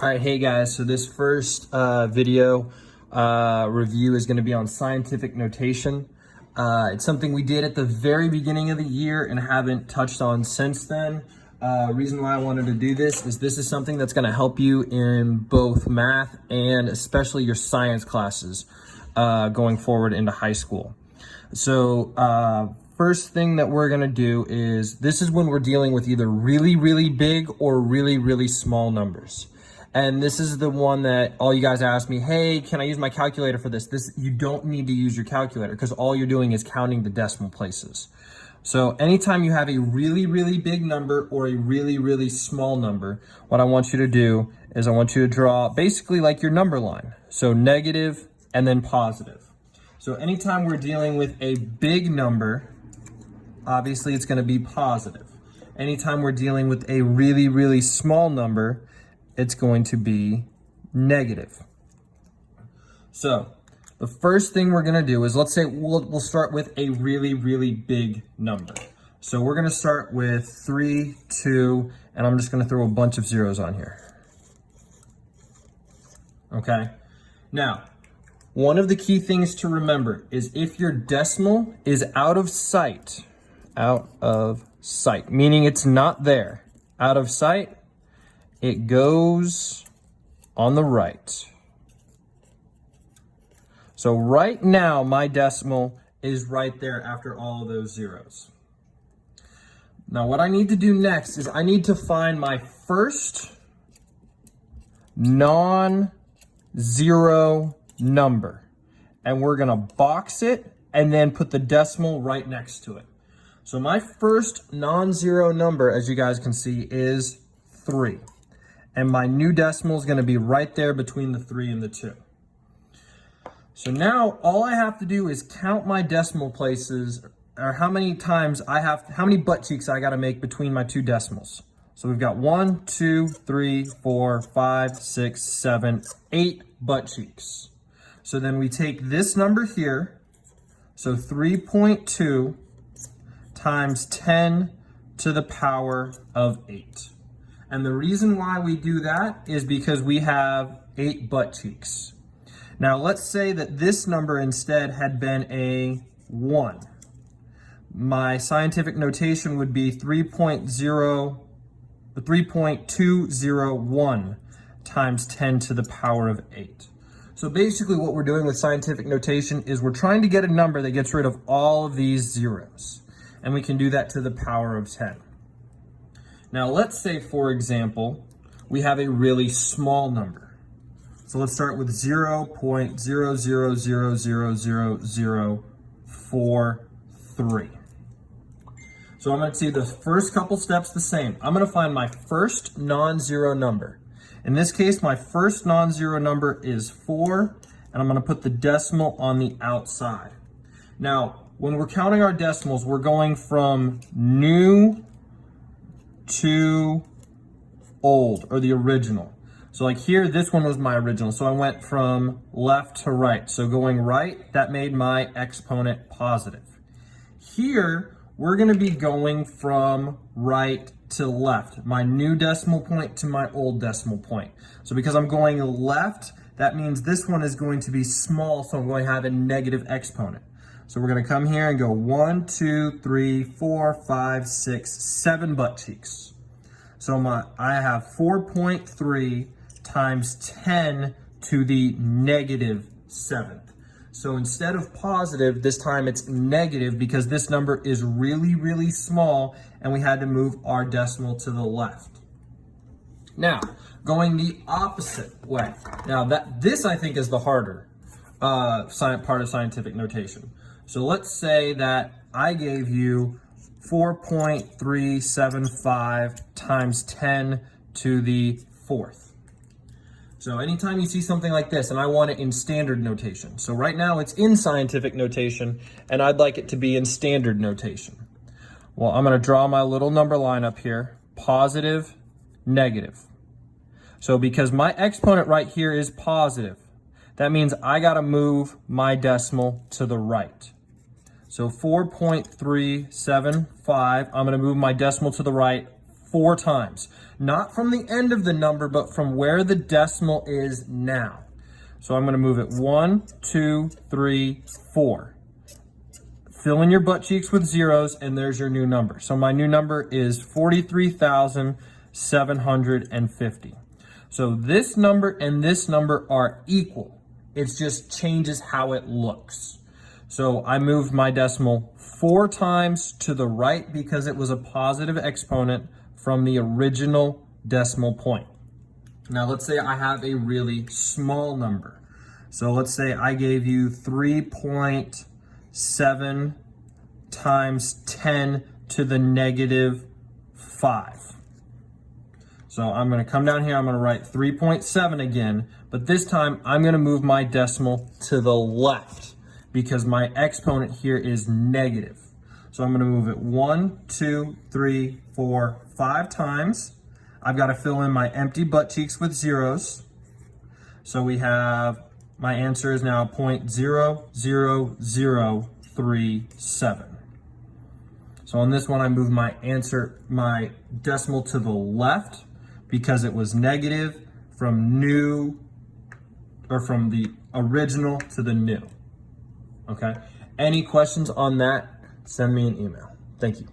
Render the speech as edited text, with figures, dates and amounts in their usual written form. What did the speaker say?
All right, hey guys, so this first video review is going to be on scientific notation. It's something we did at the very beginning of the year and haven't touched on since then. Reason why I wanted to do this is something that's going to help you in both math and especially your science classes going forward into high school. So first thing that we're going to do is this is when we're dealing with either really, really big or really, really small numbers. And this is the one that all you guys ask me, hey, can I use my calculator for this? You don't need to use your calculator because all you're doing is counting the decimal places. So anytime you have a really, really big number or a really, really small number, what I want you to do is I want you to draw basically like your number line. So negative and then positive. So anytime we're dealing with a big number, obviously it's going to be positive. Anytime we're dealing with a really, really small number, it's going to be negative. So the first thing we're going to do is, let's say we'll start with a really, really big number. So we're going to start with 3, 2, and I'm just going to throw a bunch of zeros on here. Okay. Now, one of the key things to remember is if your decimal is out of sight, meaning it's not there, out of sight, it goes on the right. So right now, my decimal is right there after all of those zeros. Now what I need to do next is I need to find my first non-zero number. And we're gonna box it and then put the decimal right next to it. So my first non-zero number, as you guys can see, is 3. And my new decimal is going to be right there between the 3 and the 2. So now all I have to do is count my decimal places, or how many butt cheeks I got to make between my two decimals. So we've got 1, 2, 3, 4, 5, 6, 7, 8 butt cheeks. So then we take this number here, so 3.2 times 10 to the power of 8. And the reason why we do that is because we have 8 butt cheeks. Now let's say that this number instead had been a 1. My scientific notation would be 3.201 times 10 to the power of 8. So basically what we're doing with scientific notation is we're trying to get a number that gets rid of all of these zeros. And we can do that to the power of 10. Now let's say, for example, we have a really small number. So let's start with 0.00000043. So I'm going to see the first couple steps the same. I'm going to find my first non-zero number. In this case, my first non-zero number is 4, and I'm going to put the decimal on the outside. Now, when we're counting our decimals, we're going from new to old, or the original. So like here, this one was my original. So I went from left to right. So going right, that made my exponent positive. Here, we're going to be going from right to left, my new decimal point to my old decimal point. So because I'm going left, that means this one is going to be small, so I'm going to have a negative exponent. So we're going to come here and go 1, 2, 3, 4, 5, 6, 7 butt cheeks. So I have 4.3 times 10 to the negative 7th. So instead of positive, this time it's negative because this number is really, really small and we had to move our decimal to the left. Now, going the opposite way. Now this I think is the harder part of scientific notation. So let's say that I gave you 4.375 times 10 to the 4th. So anytime you see something like this, and I want it in standard notation. So right now it's in scientific notation, and I'd like it to be in standard notation. Well, I'm going to draw my little number line up here, positive, negative. So because my exponent right here is positive, that means I got to move my decimal to the right. So 4.375, I'm going to move my decimal to the right 4 times. Not from the end of the number, but from where the decimal is now. So I'm gonna move it 1, 2, 3, 4. Fill in your butt cheeks with zeros, and there's your new number. So my new number is 43,750. So this number and this number are equal. It just changes how it looks. So I moved my decimal 4 times to the right because it was a positive exponent from the original decimal point. Now let's say I have a really small number. So let's say I gave you 3.7 times 10 to the negative 5. So I'm going to come down here, I'm going to write 3.7 again, but this time I'm going to move my decimal to the left because my exponent here is negative. So I'm going to move it 1, 2, 3, 4, 5 times. I've got to fill in my empty butt cheeks with zeros. So we have, my answer is now 0.00037. So on this one, I move my decimal to the left because it was negative from from the original to the new. Okay. Any questions on that? Send me an email. Thank you.